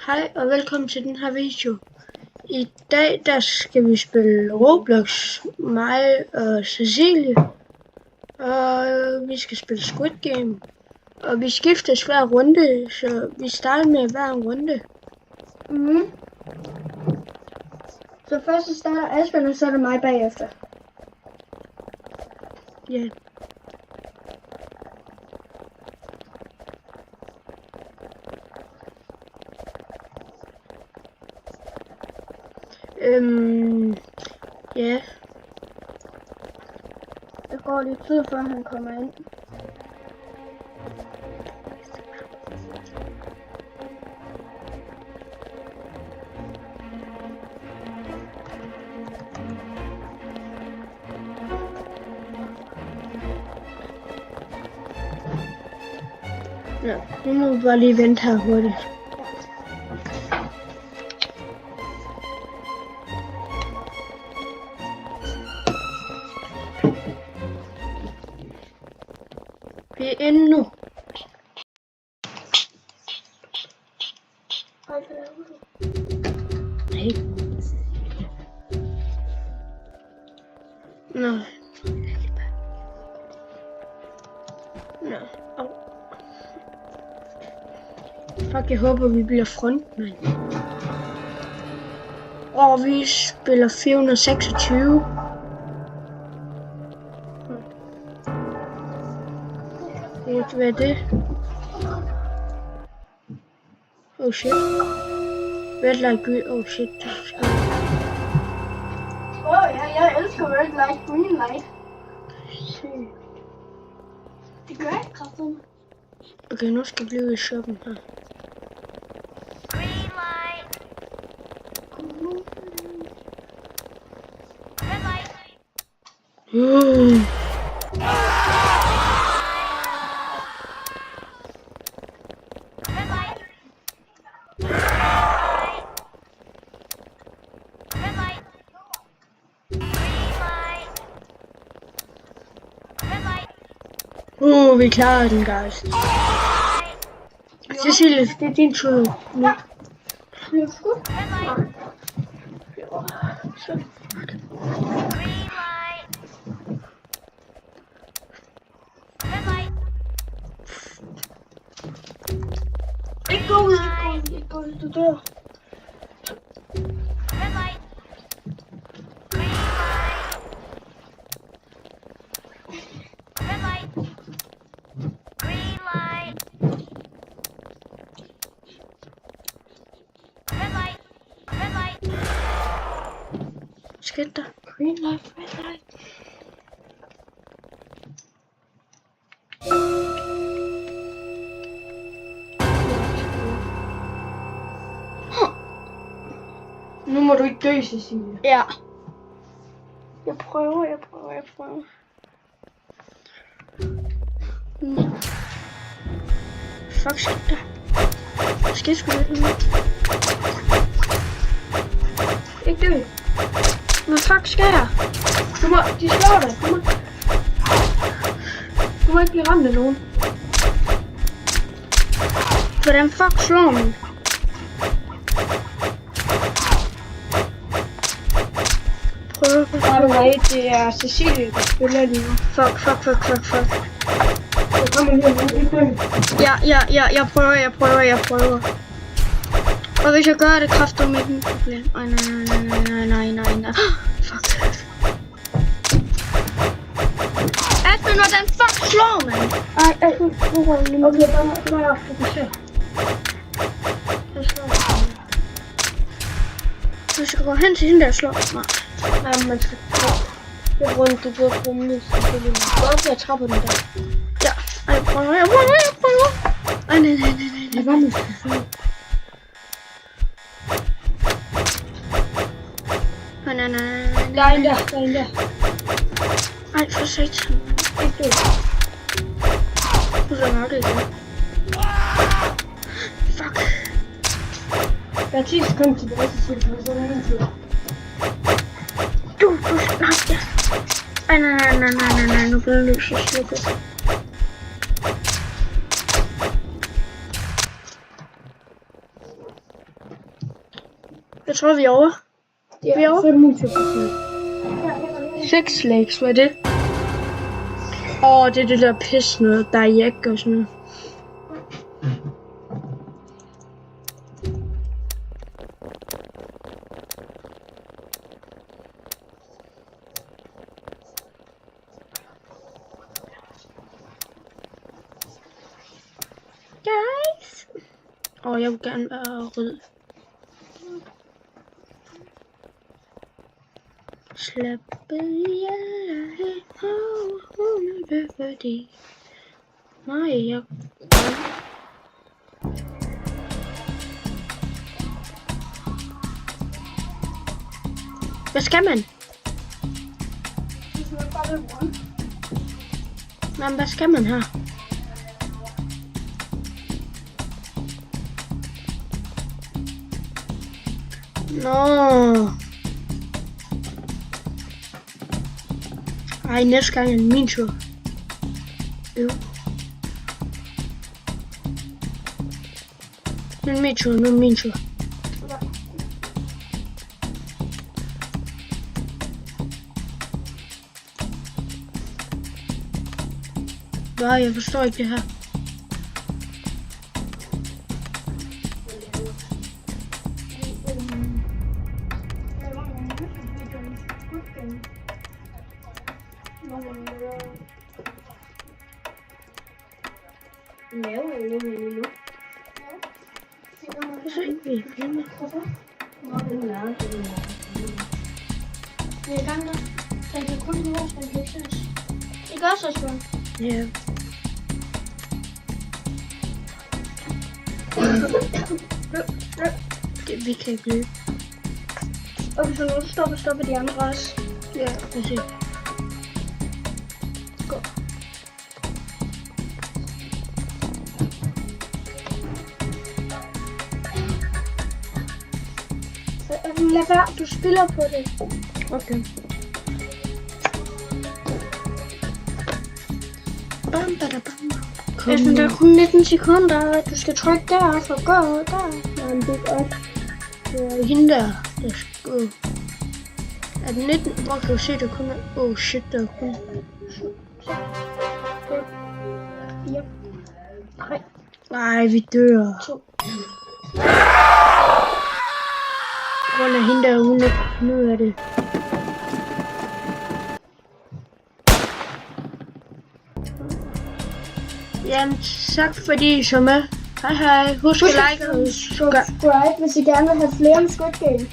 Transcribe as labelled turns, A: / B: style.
A: Hej og velkommen til den her video. I dag der skal vi spille Roblox, mig og Cecilie. Og vi skal spille Squid Game. Og vi skiftes hver runde, så vi starter med hver runde.
B: Så først så starter Asbjørn, og så er det mig bagefter.
A: Ja. Ja.
B: Der går lidt tid, før han kommer ind.
A: Ja, nu må vi bare lige vente her hurtigt. Vi er inde nu. Nej. Nå. Nå. Au. Fuck, jeg håber, vi bliver frontmand. Og vi spiller 426. Hvad er det? Oh shit. Red light, green. Oh shit.
B: Jeg elsker red light, green light. Det gør jeg kraftigt.
A: Okay, nu skal vi blive i shoppen her.
C: Green light. Red light. Red light. Red light. Green light. Red light.
A: Vi klarer den, guys. Cecilie, det er din tur nu.
B: Red light. Green light. Red light. Ikke gå ud, du dør.
C: Red light. Green light. Red light. Green light. Red light. Red light.
A: Skæt dig.
B: Green light, red light.
A: Nu må du ikke dø, Cecilie.
B: Ja. Jeg prøver.
A: Fuck, skæt dig. Skæt sgu lidt nu. Ikke dø. Hvad fuck sker jeg? De slår dig. Du må ikke blive ramt af nogen. Hvordan fuck slår man? Prøv.
B: By the way, det er Cecilie, der spiller lige nu.
A: Fuck.
B: Jeg kommer lige nu, ikke dø.
A: Jeg prøver. Og hvis jeg gør det, kræfter med den problem. Ej, nej. Fuck. Asbjørn, hvordan fuck slår man?
B: Okay, bare fokusere.
A: Jeg slår. Du skal gå hen til hende, der slår mig.
B: Nej, man skal det er rundt, du burde bruge mus.
A: Gå op, jeg trapper den der. Ja, jeg prøver. Ej, nej.
B: Jeg var mus.
A: Nej.
B: Der er en der.
A: Ej, for satan.
B: Ikke dø.
A: Du er nok ikke. Fuck.
B: Der er 10 sekunder tilbage, Cecilie, så er det min tur.
A: Nej, ja. Ej, nej, nu bliver det løs og slukket. Jeg tror, vi er over.
B: Det
A: Vi er over.
B: 25%.
A: 6 legs, hvad er det? Det er det der pis noget, der er jæk og sådan noget. Guys! Jeg vil gerne være rød. Slap fordi nej, jeg hvad skal man? Men hvad skal man her? Nå. Ej, næste gang er det min tur. Nu er det min tur. Nej, jeg forstår ikke det her.
B: Vi er i gang nu. Så jeg kan kun høre, at den kan ikke ses. Det gør så sgu.
A: Ja. Vi kan ikke løbe.
B: Okay, så nu stopper de andre også.
A: Ja, præcis. Gå.
B: Lad være, du spiller på det.
A: Okay. Bam, bada, bam.
B: Kom. Der er kun 19 sekunder, du skal trykke der for at gå der.
A: Jamen, det er godt. Det er hende der skal gå. Er den 19? Hvor kan du se, der kun er... shit, der er kun...
B: 4. 3.
A: Nej, vi dør.
B: 2.
A: Hvor er hende der, hun er finde ud af det. Jamen, tak fordi I så med. Hej hej. Husk at like og
B: subscribe, hvis I gerne vil have flere om Squid Game.